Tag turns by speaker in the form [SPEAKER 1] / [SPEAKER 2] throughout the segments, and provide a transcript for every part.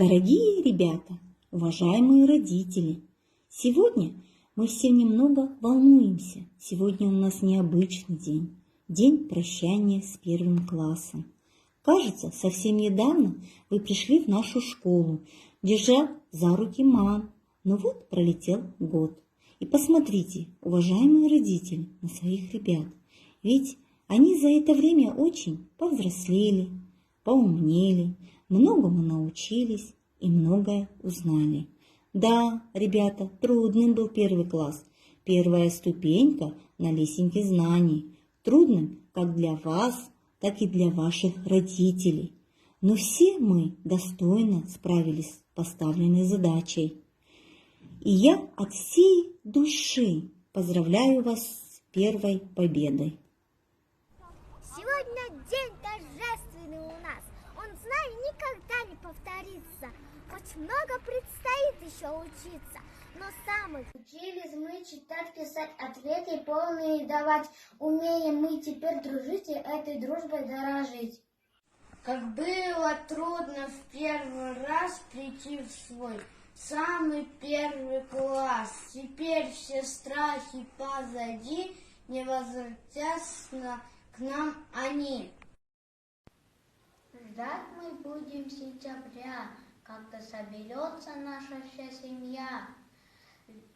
[SPEAKER 1] Дорогие ребята, уважаемые родители, сегодня мы все немного волнуемся. Сегодня у нас необычный день, день прощания с первым классом. Кажется, совсем недавно вы пришли в нашу школу, держа за руки мам. Но вот пролетел год. И посмотрите, уважаемые родители, на своих ребят. Ведь они за это время очень повзрослели, поумнели, многому научились и многое узнали. Да, ребята, трудным был первый класс. Первая ступенька на лесенке знаний. Трудным как для вас, так и для ваших родителей. Но все мы достойно справились с поставленной задачей. И я от всей души поздравляю вас с первой победой.
[SPEAKER 2] Сегодня день торжественный у нас. Он, знаю, никогда не повторится. Хоть много предстоит еще учиться, но самых учились мы читать, писать, ответы полные давать. Умеем мы теперь дружить и этой дружбой дорожить.
[SPEAKER 3] Как было трудно в первый раз прийти в свой самый первый класс. Теперь все страхи позади, не возвратятся к нам они.
[SPEAKER 2] Ждать мы будем сентября, когда соберется наша вся семья.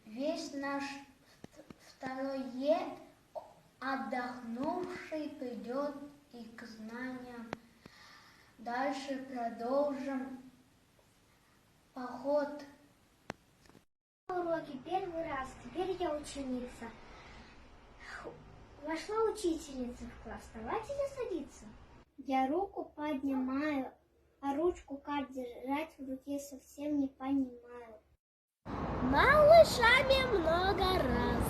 [SPEAKER 2] Весь наш второй век отдохнувший придет и к знаниям. Дальше продолжим поход. Уроки первый раз, теперь я ученица. Вошла учительница в класс, давайте садиться. Я руку поднимаю, а ручку как держать в руке совсем не понимаю. Малышами много раз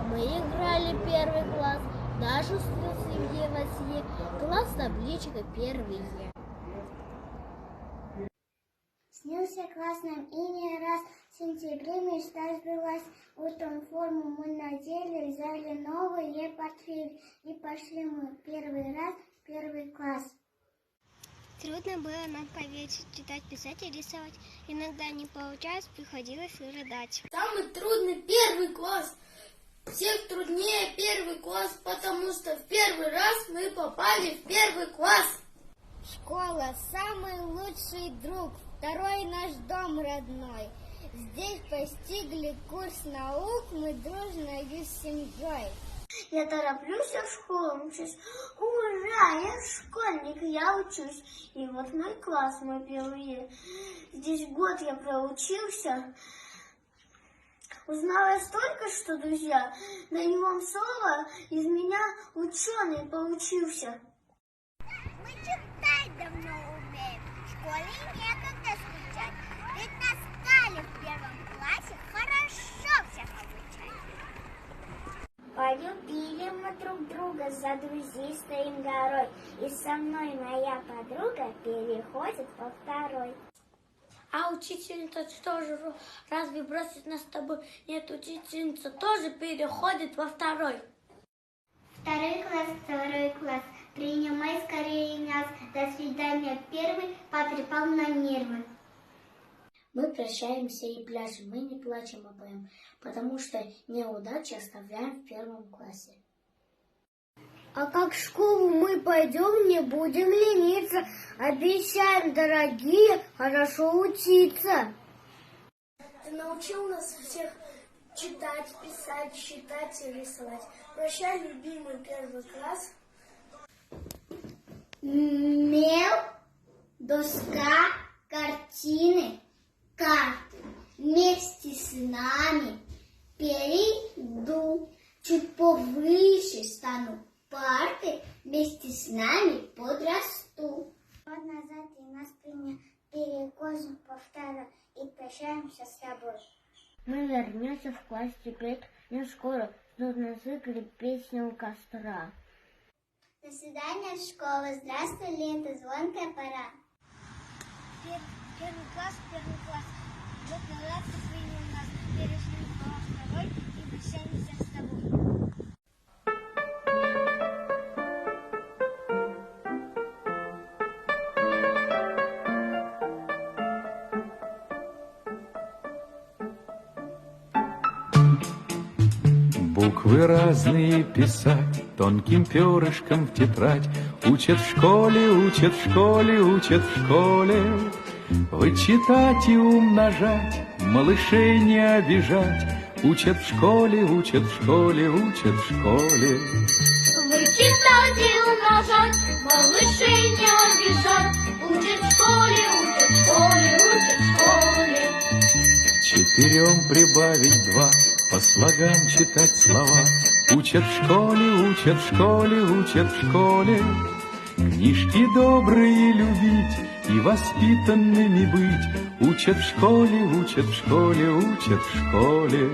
[SPEAKER 2] мы играли первый класс, даже в семье Василий, класс табличка первый Е. Снился класс нам и не раз, в сентябре мечта сбылась, утром форму мы надели, взяли новые портфели и пошли мы первый раз в первый класс. Трудно было нам поверить, читать, писать и рисовать. Иногда не получалось, приходилось и рыдать.
[SPEAKER 3] Самый трудный первый класс. Всех труднее первый класс, потому что в первый раз мы попали в первый класс.
[SPEAKER 2] Школа – самый лучший друг, второй наш дом родной. Здесь постигли курс наук мы дружной семьей. Я тороплюсь в школу, учусь. Ура, я школьник, я учусь. И вот мой класс, мой первый. Здесь год я проучился. Узнала я столько, что, друзья, даю вам слово, из меня ученый получился. Мы читать давно умеем, в школе некогда скучать. Ведь нас стали в первом классе хорошо всех обучать. Полюбили мы друг друга, за друзей стоим горой. И со мной моя подруга переходит во второй.
[SPEAKER 3] А учительница что же, разве бросит нас с тобой? Нет, учительница тоже переходит во второй.
[SPEAKER 2] Второй класс, принимай скорее нас. До свидания, первый потрепал на нервы.
[SPEAKER 3] Мы прощаемся и пляшем, мы не плачем, а поем, потому что неудачи оставляем в первом классе.
[SPEAKER 2] А как в школу мы пойдем, не будем лениться. Обещаем, дорогие, хорошо учиться.
[SPEAKER 3] Ты научил нас всех читать, писать, считать и рисовать. Прощай, любимый первый класс.
[SPEAKER 2] Мел, доска, картины, карты. Вместе с нами перейду, чуть повыше стану. Парты вместе с нами подрасту. Год назад и нас перекосим по второй и прощаемся с тобой.
[SPEAKER 3] Мы вернемся в класс теперь не скоро, ждут нас игры, песня у костра.
[SPEAKER 2] До свидания, школа. Здравствуй, лето, звонкая пора. Первый класс. Год назад ты принял нас, перешли в класс второй и прощаемся с тобой.
[SPEAKER 4] Буквы разные писать, тонким перышком в тетрадь. Учат в школе, учат в школе, учат в школе. Вычитать и умножать, малышей не обижать. Учат в школе, учат в школе, учат в школе.
[SPEAKER 3] Вычитать и умножать, малышей не обижать. Учат в школе, учат в школе, учат в школе.
[SPEAKER 4] 4 прибавить 2, по слогам читать слова. Учат в школе, учат в школе, учат в школе. Книжки добрые любить и воспитанными быть. Учат в школе, учат в школе, учат в школе.